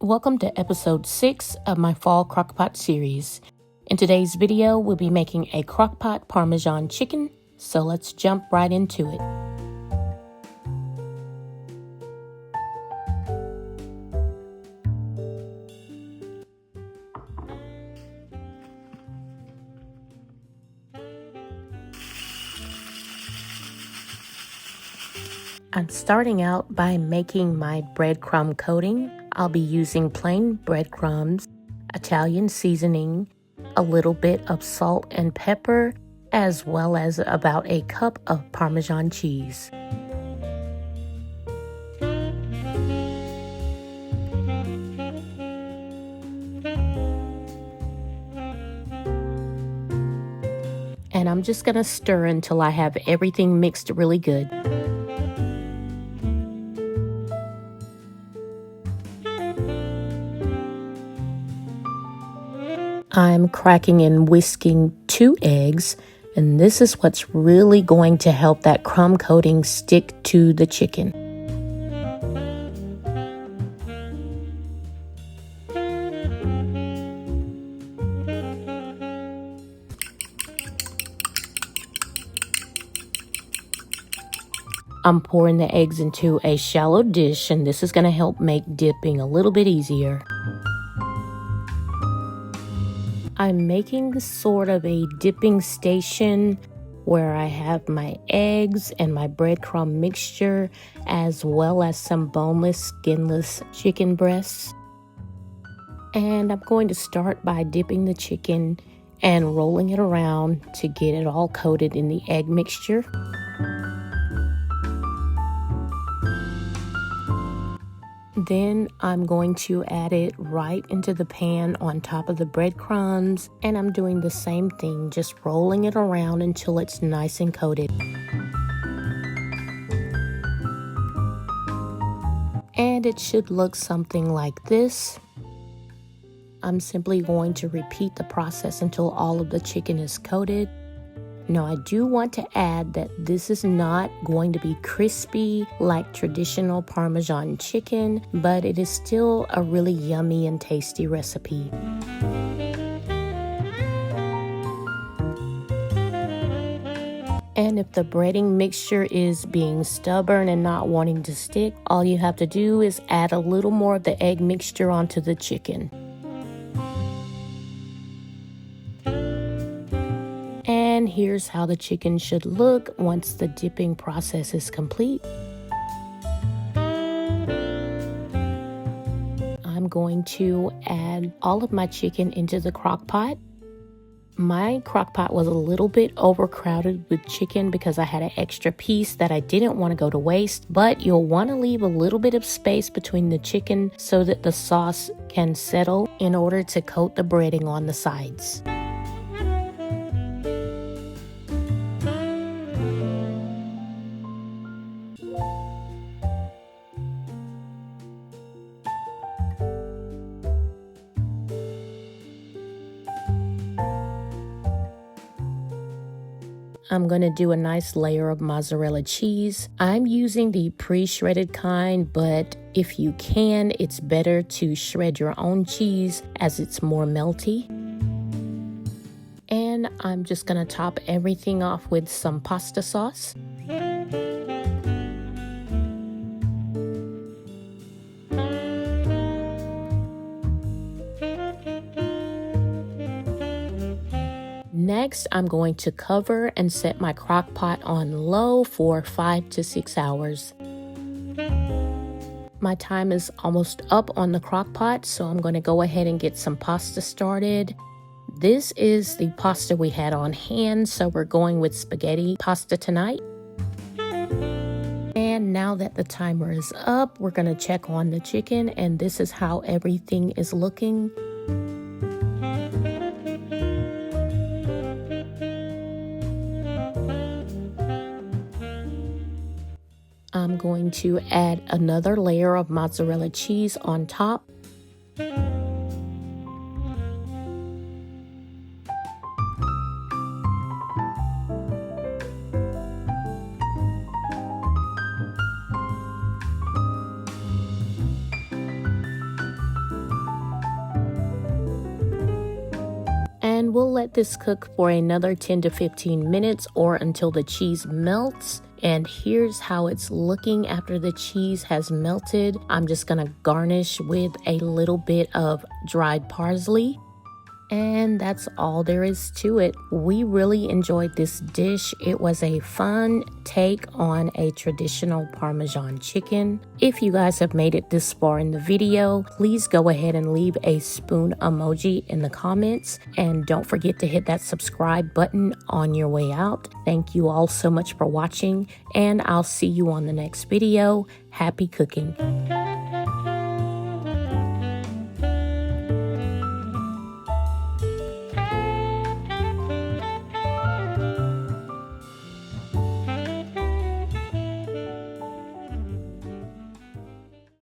Welcome to episode 6 of my fall crockpot series. In today's video, we'll be making a crockpot Parmesan chicken, so let's jump right into it. I'm starting out by making my breadcrumb coating. I'll be using plain breadcrumbs, Italian seasoning, a little bit of salt and pepper, as well as about a cup of Parmesan cheese. And I'm just gonna stir until I have everything mixed really good. I'm cracking and whisking 2 eggs, and this is what's really going to help that crumb coating stick to the chicken. I'm pouring the eggs into a shallow dish, and this is going to help make dipping a little bit easier. I'm making sort of a dipping station where I have my eggs and my breadcrumb mixture, as well as some boneless, skinless chicken breasts. And I'm going to start by dipping the chicken and rolling it around to get it all coated in the egg mixture. Then I'm going to add it right into the pan on top of the breadcrumbs, and I'm doing the same thing, just rolling it around until it's nice and coated. And it should look something like this. I'm simply going to repeat the process until all of the chicken is coated. Now, I do want to add that this is not going to be crispy like traditional Parmesan chicken, but it is still a really yummy and tasty recipe. And if the breading mixture is being stubborn and not wanting to stick, all you have to do is add a little more of the egg mixture onto the chicken. And here's how the chicken should look once the dipping process is complete. I'm going to add all of my chicken into the crock pot. My crock pot was a little bit overcrowded with chicken because I had an extra piece that I didn't want to go to waste, but you'll want to leave a little bit of space between the chicken so that the sauce can settle in order to coat the breading on the sides. I'm going to do a nice layer of mozzarella cheese. I'm using the pre-shredded kind, but if you can, it's better to shred your own cheese as it's more melty. And I'm just going to top everything off with some pasta sauce. Next, I'm going to cover and set my crock pot on low for 5 to 6 hours. My time is almost up on the crock pot, so I'm going to go ahead and get some pasta started. This is the pasta we had on hand, so we're going with spaghetti pasta tonight. And now that the timer is up, we're going to check on the chicken, and this is how everything is looking. I'm going to add another layer of mozzarella cheese on top. We'll let this cook for another 10 to 15 minutes or until the cheese melts. And here's how it's looking after the cheese has melted. I'm just gonna garnish with a little bit of dried parsley. And that's all there is to it. We really enjoyed this dish. It was a fun take on a traditional Parmesan chicken. If you guys have made it this far in the video, please go ahead and leave a spoon emoji in the comments. And don't forget to hit that subscribe button on your way out. Thank you all so much for watching, and I'll see you on the next video. Happy cooking.